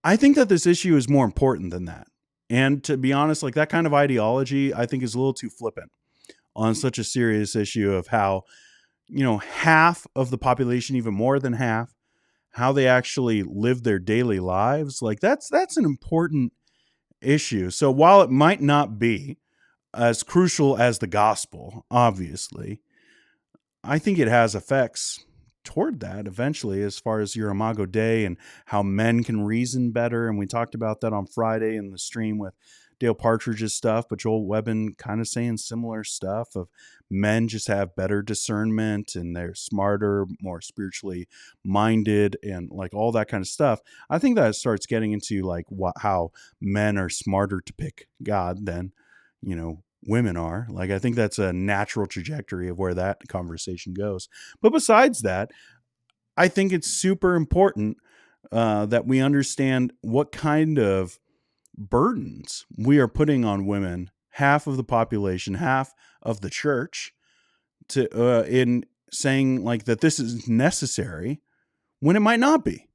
I think that this issue is more important than that. And to be honest, like that kind of ideology, I think is a little too flippant on such a serious issue of how, half of the population, even more than half, how they actually live their daily lives. Like that's an important issue. So while it might not be as crucial as the gospel, obviously, I think it has effects toward that eventually, as far as your Imago Dei and how men can reason better. And we talked about that on Friday in the stream with Dale Partridge's stuff, but Joel Webben kind of saying similar stuff of men just have better discernment and they're smarter, more spiritually minded, and like all that kind of stuff. I think that starts getting into like how men are smarter to pick God than, women are. Like, I think that's a natural trajectory of where that conversation goes. But besides that, I think it's super important that we understand what kind of burdens we are putting on women, half of the population, half of the church, to in saying like that this is necessary when it might not be.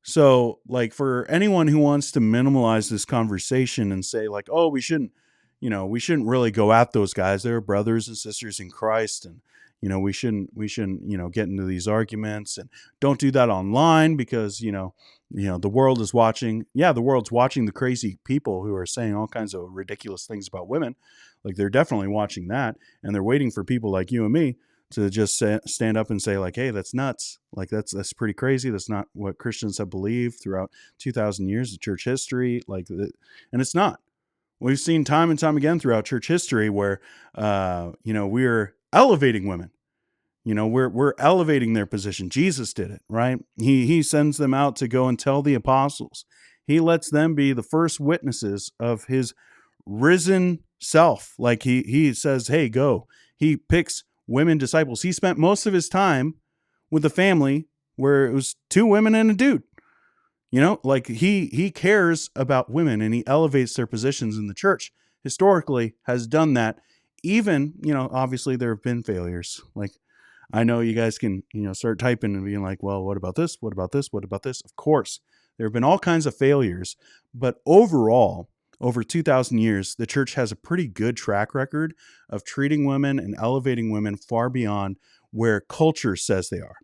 So, like, for anyone who wants to minimalize this conversation and say, like, oh, we shouldn't really go at those guys. They're brothers and sisters in Christ, and we shouldn't get into these arguments, and don't do that online because the world is watching. Yeah, the world's watching the crazy people who are saying all kinds of ridiculous things about women. Like, they're definitely watching that, and they're waiting for people like you and me to just stand up and say like, hey, that's nuts. Like, that's pretty crazy. That's not what Christians have believed throughout 2,000 years of church history. And it's not. We've seen time and time again throughout church history where, we're elevating women. We're elevating their position. Jesus did it, right? He sends them out to go and tell the apostles. He lets them be the first witnesses of his risen self. Like he says, hey, go. He picks women disciples. He spent most of his time with a family where it was two women and a dude. Like he cares about women and he elevates their positions in the church. Historically has done that. Even, obviously there have been failures. Like, I know you guys can, start typing and being like, well, what about this? What about this? What about this? Of course, there have been all kinds of failures, but overall, over 2,000 years, the church has a pretty good track record of treating women and elevating women far beyond where culture says they are.